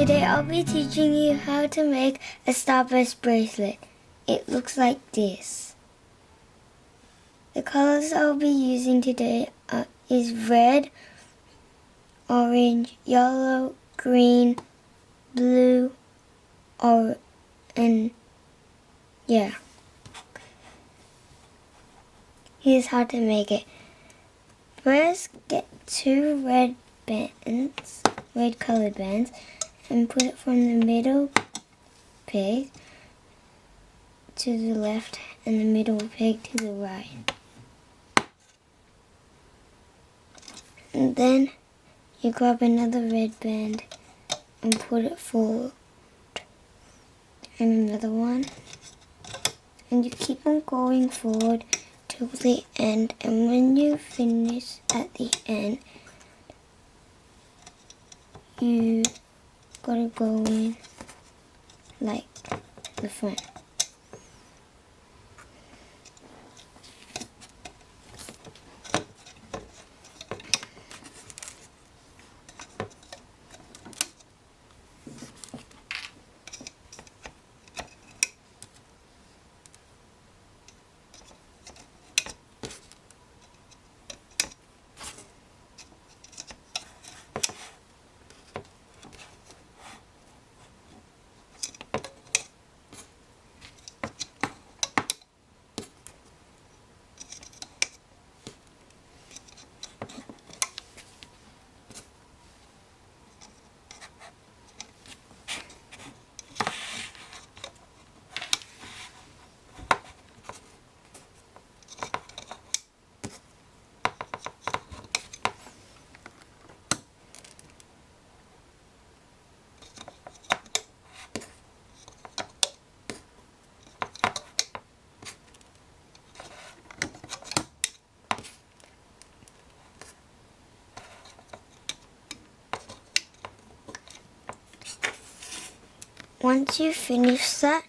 Today I'll be teaching you how to make a starburst bracelet. It looks like this. The colors I'll be using today is red, orange, yellow, green, blue, and yeah. Here's how to make it. First, get 2 red colored bands, and put it from the middle peg to the left and the middle peg to the right. And then you grab another red band and put it forward, and another one, and you keep on going forward till the end, and when you finish at the end, you gotta go in like the front. Once you finish that,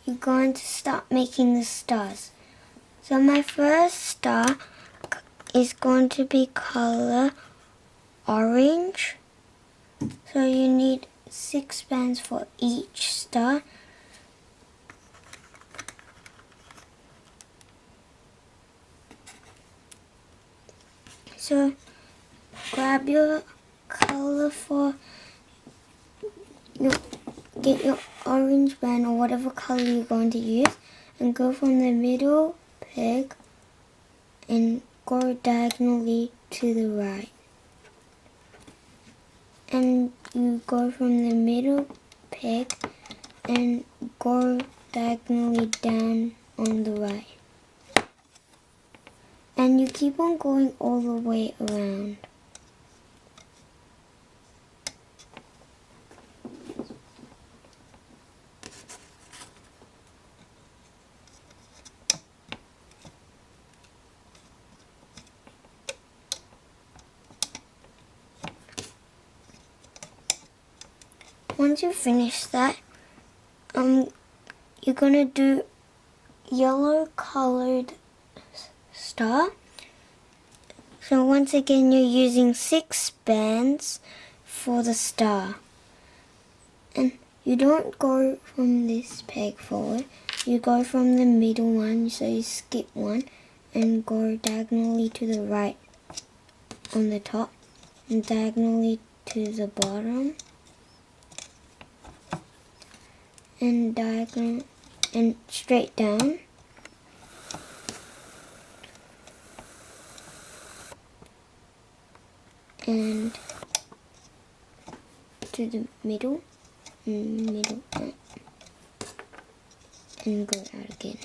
you're going to start making the stars. So my first star is going to be color orange. So you need 6 bands for each star. So grab your color get your orange band or whatever color you're going to use, and go from the middle peg and go diagonally to the right. And you go from the middle peg and go diagonally down on the right. And you keep on going all the way around. Once you finish that, you're gonna do yellow colored star. So once again, you're using 6 bands for the star. And you don't go from this peg forward, you go from the middle one, so you skip one and go diagonally to the right on the top and diagonally to the bottom. And diagonal and straight down. And to the middle, and go out again.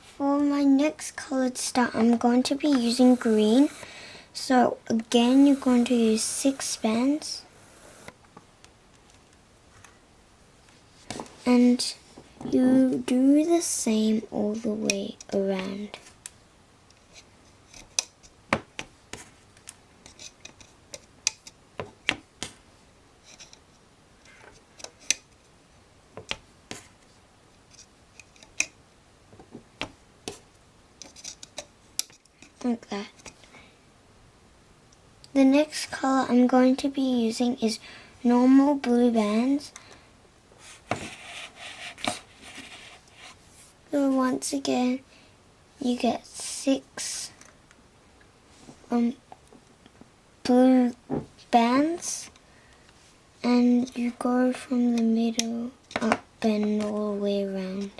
For my next colored star, I'm going to be using green. So again, you're going to use 6 bands. And you do the same all the way around. Like that. The next color I'm going to be using is normal blue bands. So once again, you get 6 blue bands, and you go from the middle up and all the way around.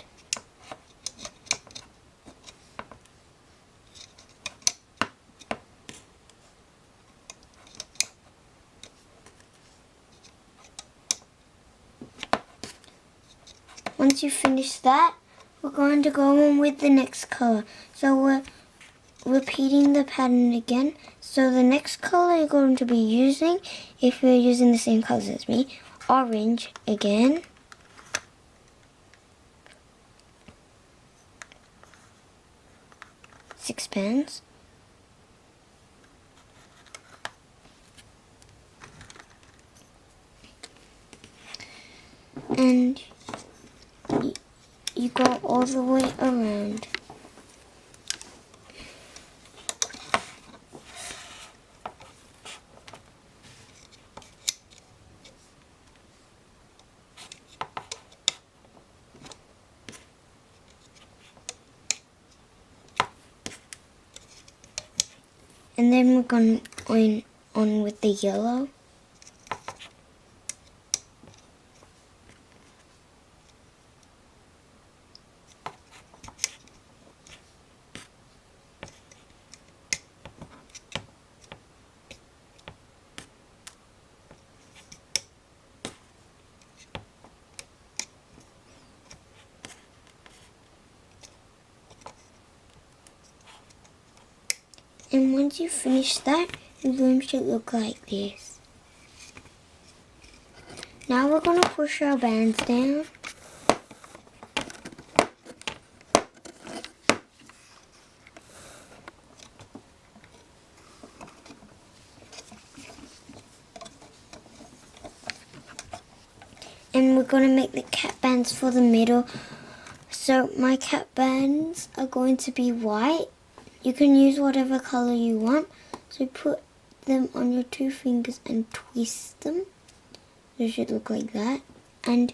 Once you finish that, we're going to go on with the next color. So we're repeating the pattern again. So the next color you're going to be using, if you're using the same colors as me, orange again. Six bands. And you go all the way around. And then we're going on with the yellow. And once you finish that, your loom should look like this. Now we're going to push our bands down. And we're going to make the cat bands for the middle. So my cat bands are going to be white. You can use whatever color you want. So put them on your 2 fingers and twist them. They should look like that. And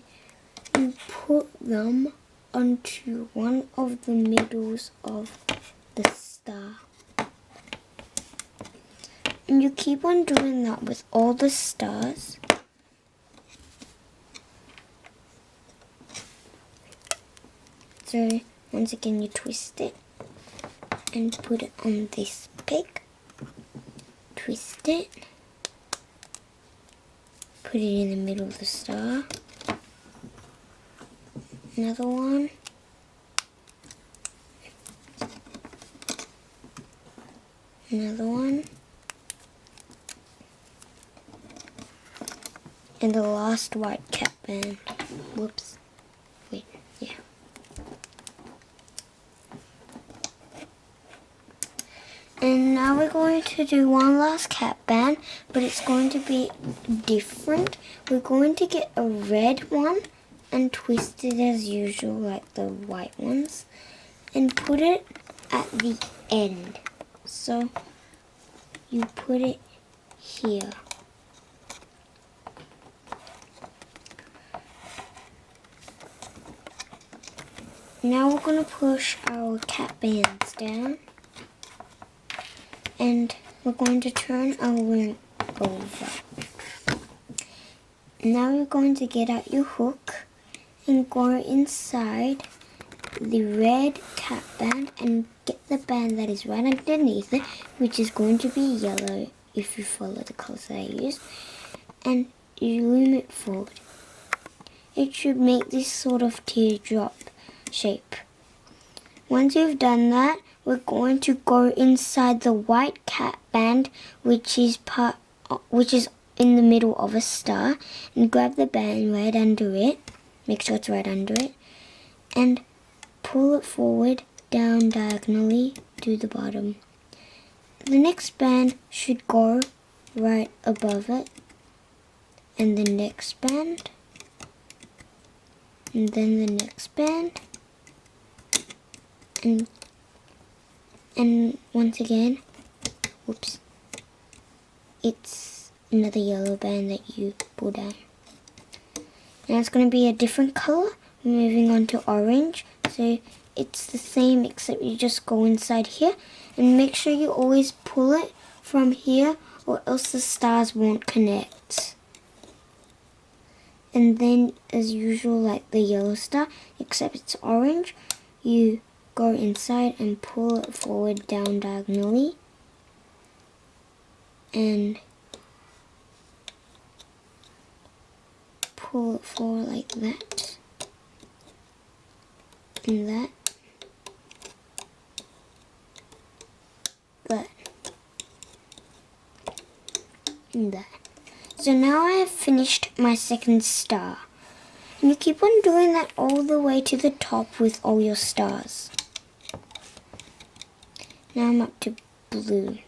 you put them onto one of the middles of the star. And you keep on doing that with all the stars. So once again, you twist it and put it on this peg. Twist it. Put it in the middle of the star. Another one. Another one. And the last white cat band. Whoops. Wait, yeah. And now we're going to do one last cat band, but it's going to be different. We're going to get a red one and twist it as usual, like the white ones, and put it at the end. So you put it here. Now we're going to push our cat bands down. And we're going to turn our loom over. Now you're going to get out your hook and go inside the red cat band and get the band that is right underneath it, which is going to be yellow if you follow the colors that I used, and you loom it forward. It should make this sort of teardrop shape. Once you've done that, we're going to go inside the white cat band, which is in the middle of a star, and grab the band right under it. Make sure it's right under it, and pull it forward down diagonally to the bottom. The next band should go right above it, and the next band, and then the next band, and once again, whoops, it's another yellow band that you pull down. Now it's going to be a different color. Moving on to orange. So it's the same except you just go inside here and make sure you always pull it from here or else the stars won't connect. And then as usual, like the yellow star, except it's orange, you go inside and pull it forward down diagonally and pull it forward like that and that, and that. So now I have finished my second star. And you keep on doing that all the way to the top with all your stars. Now I'm up to blue.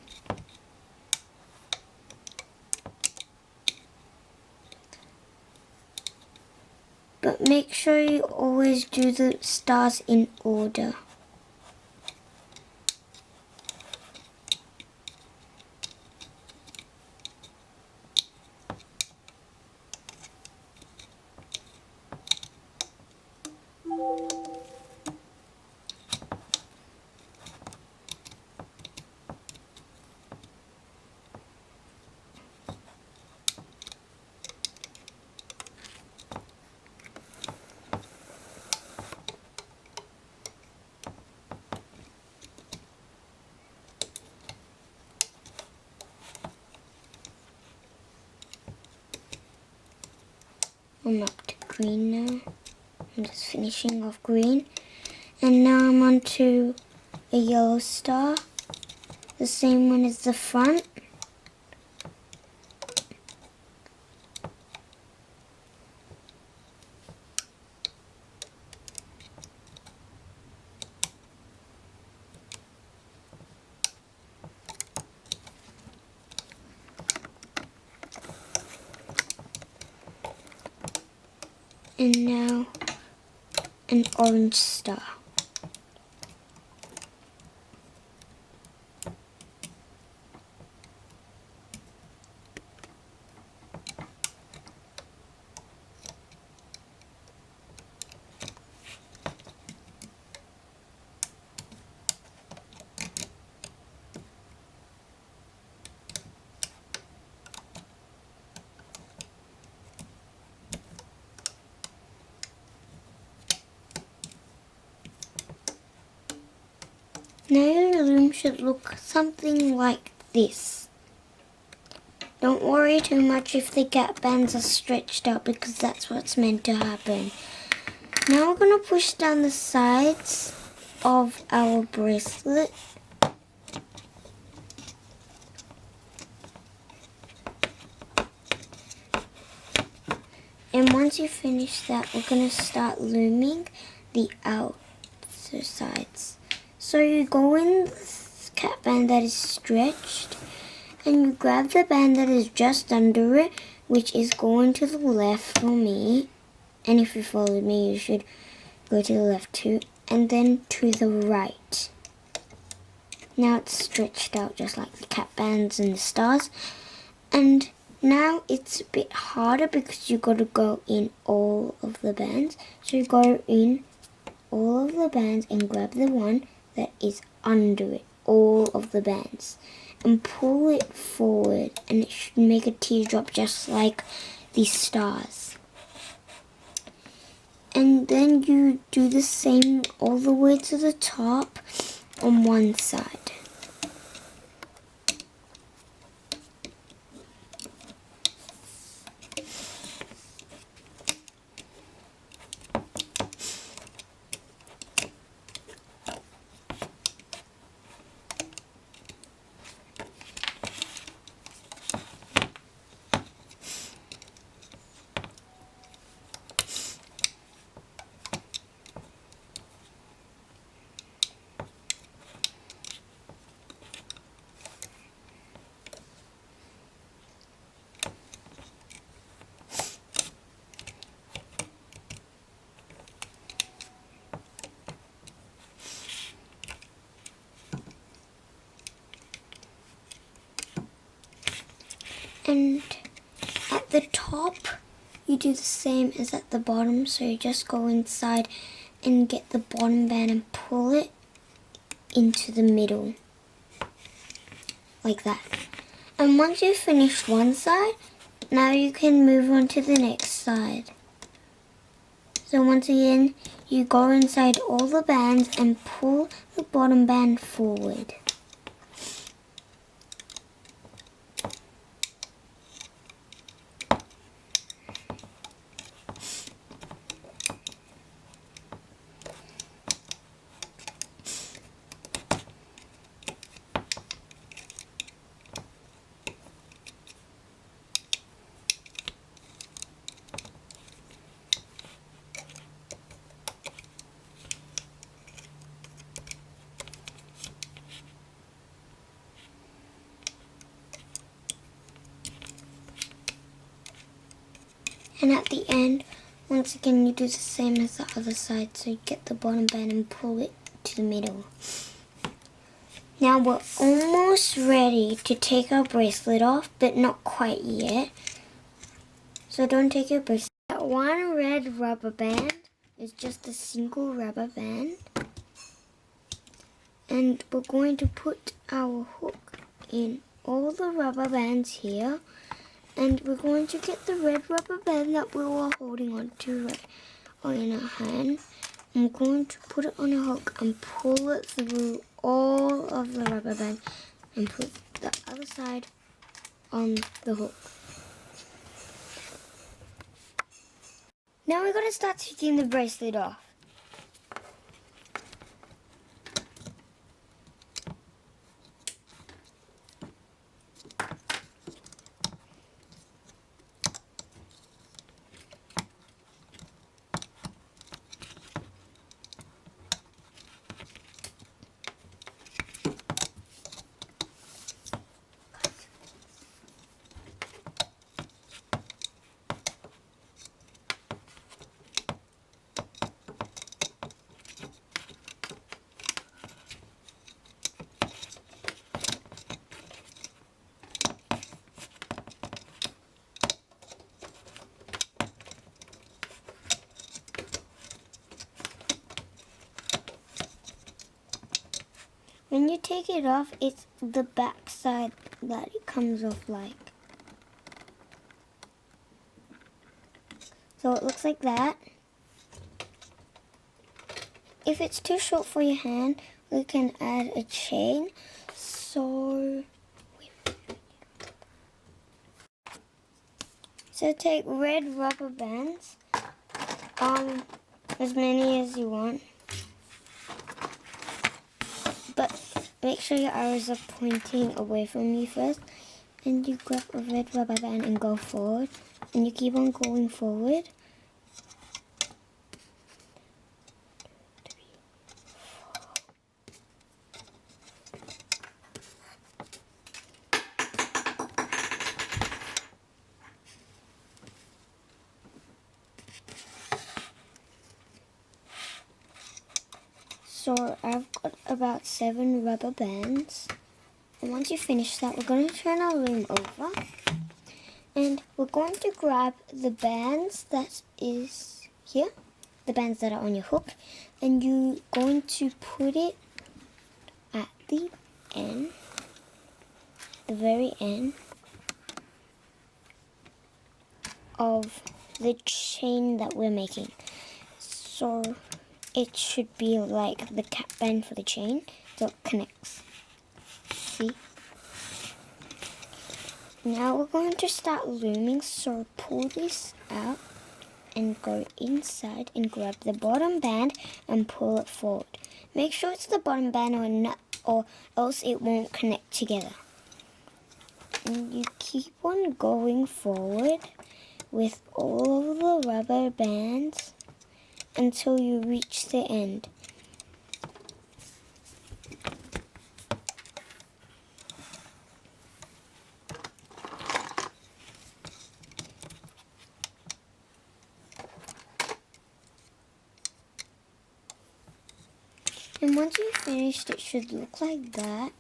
But make sure you always do the stars in order. I'm up to green now. I'm just finishing off green. And now I'm on to a yellow star. The same one as the front. And now an orange star. Now your loom should look something like this. Don't worry too much if the gap bands are stretched out because that's what's meant to happen. Now we're going to push down the sides of our bracelet. And once you finish that, we're going to start looming the outer sides. So you go in the cap band that is stretched and you grab the band that is just under it, which is going to the left for me. And if you followed me, you should go to the left too. And then to the right. Now it's stretched out just like the cap bands and the stars. And now it's a bit harder because you got to go in all of the bands. So you go in all of the bands and grab the one that is under it, all of the bands, and pull it forward, and it should make a teardrop just like the stars. And then you do the same all the way to the top on one side. And at the top, you do the same as at the bottom. So you just go inside and get the bottom band and pull it into the middle. Like that. And once you've finished one side, now you can move on to the next side. So once again, you go inside all the bands and pull the bottom band forward. And at the end, once again, you do the same as the other side. So you get the bottom band and pull it to the middle. Now we're almost ready to take our bracelet off, but not quite yet. So don't take your bracelet. That one red rubber band is just a single rubber band. And we're going to put our hook in all the rubber bands here. And we're going to get the red rubber band that we were holding on to in our hand. I'm going to put it on a hook and pull it through all of the rubber band and put the other side on the hook. Now we're going to start taking the bracelet off. When you take it off, it's the back side that it comes off like. So it looks like that. If it's too short for your hand, we can add a chain. So take red rubber bands, as many as you want. But make sure your arrows are pointing away from you first. And you grab a red rubber band and go forward. And you keep on going forward. So I've got about 7 rubber bands. And once you finish that, we're going to turn our loom over. And we're going to grab the bands that is here, the bands that are on your hook. And you're going to put it at the end, the very end of the chain that we're making. So it should be like the cap band for the chain, so it connects. See? Now we're going to start looming, so pull this out and go inside and grab the bottom band and pull it forward. Make sure it's the bottom band or else it won't connect together. And you keep on going forward with all of the rubber bands until you reach the end. And once you've finished, it should look like that.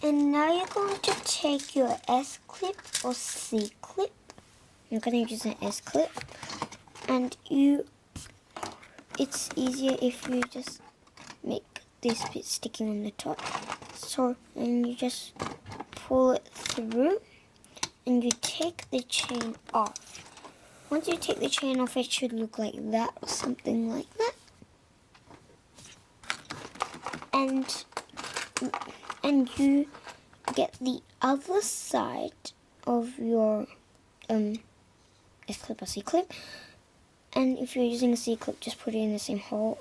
And now you're going to take your S clip or C clip. I'm going to use an S clip. And it's easier if you just make this bit sticking on the top. So, and you just pull it through and you take the chain off. Once you take the chain off, it should look like that or something like that. And you get the other side of your S clip or C clip. And if you're using a C clip, just put it in the same hole.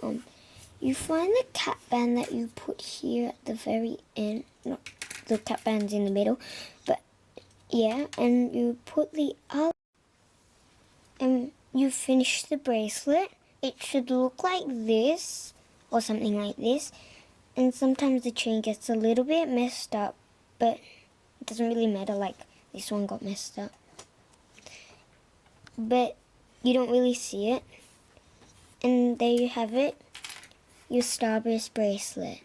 You find the cap band that you put here at the very end. No, the cap band's in the middle, but yeah. And you put the other, and you finish the bracelet. It should look like this or something like this. And sometimes the chain gets a little bit messed up, but it doesn't really matter. Like this one got messed up, but you don't really see it. And there you have it, your starburst bracelet.